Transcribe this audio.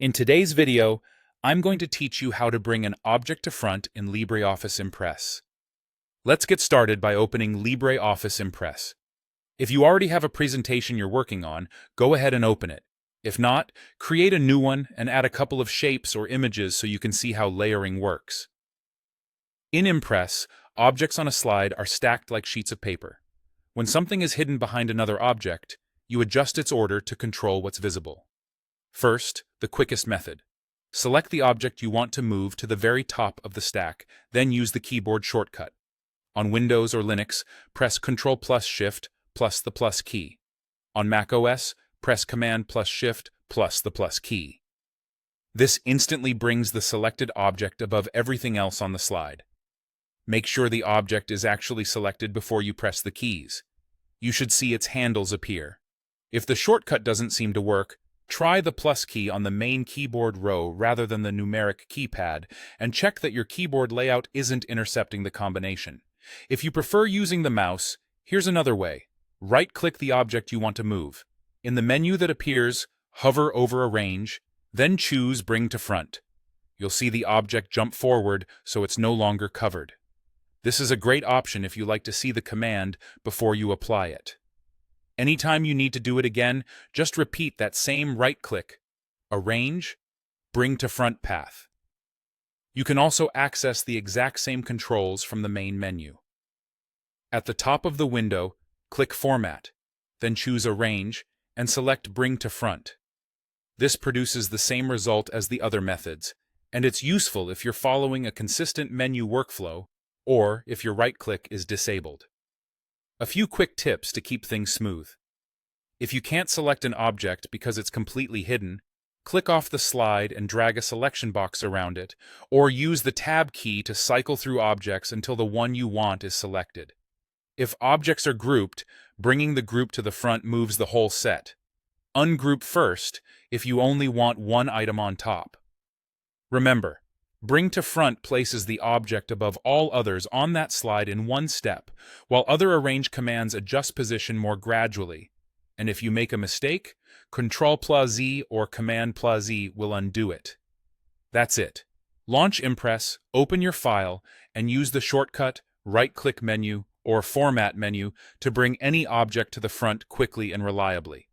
In today's video, I'm going to teach you how to bring an object to front in LibreOffice Impress. Let's get started by opening LibreOffice Impress. If you already have a presentation you're working on, go ahead and open it. If not, create a new one and add a couple of shapes or images so you can see how layering works. In Impress, objects on a slide are stacked like sheets of paper. When something is hidden behind another object, you adjust its order to control what's visible. First, the quickest method. Select the object you want to move to the very top of the stack, then use the keyboard shortcut. On Windows or Linux, press Ctrl plus Shift plus the plus key. On Mac OS, press Command plus Shift plus the plus key. This instantly brings the selected object above everything else on the slide. Make sure the object is actually selected before you press the keys. You should see its handles appear. If the shortcut doesn't seem to work, try the plus key on the main keyboard row rather than the numeric keypad, and check that your keyboard layout isn't intercepting the combination. If you prefer using the mouse, here's another way. Right-click the object you want to move. In the menu that appears, hover over Arrange, then choose Bring to Front. You'll see the object jump forward so it's no longer covered. This is a great option if you like to see the command before you apply it. Anytime you need to do it again, just repeat that same right-click, Arrange, Bring to Front path. You can also access the exact same controls from the main menu. At the top of the window, click Format, then choose Arrange and select Bring to Front. This produces the same result as the other methods, and it's useful if you're following a consistent menu workflow or if your right-click is disabled. A few quick tips to keep things smooth. If you can't select an object because it's completely hidden, click off the slide and drag a selection box around it, or use the Tab key to cycle through objects until the one you want is selected. If objects are grouped, bringing the group to the front moves the whole set. Ungroup first if you only want one item on top. Remember, Bring to Front places the object above all others on that slide in one step, while other Arrange commands adjust position more gradually. And if you make a mistake, Ctrl plus Z or Command plus Z will undo it. That's it. Launch Impress, open your file, and use the shortcut, right-click menu, or Format menu to bring any object to the front quickly and reliably.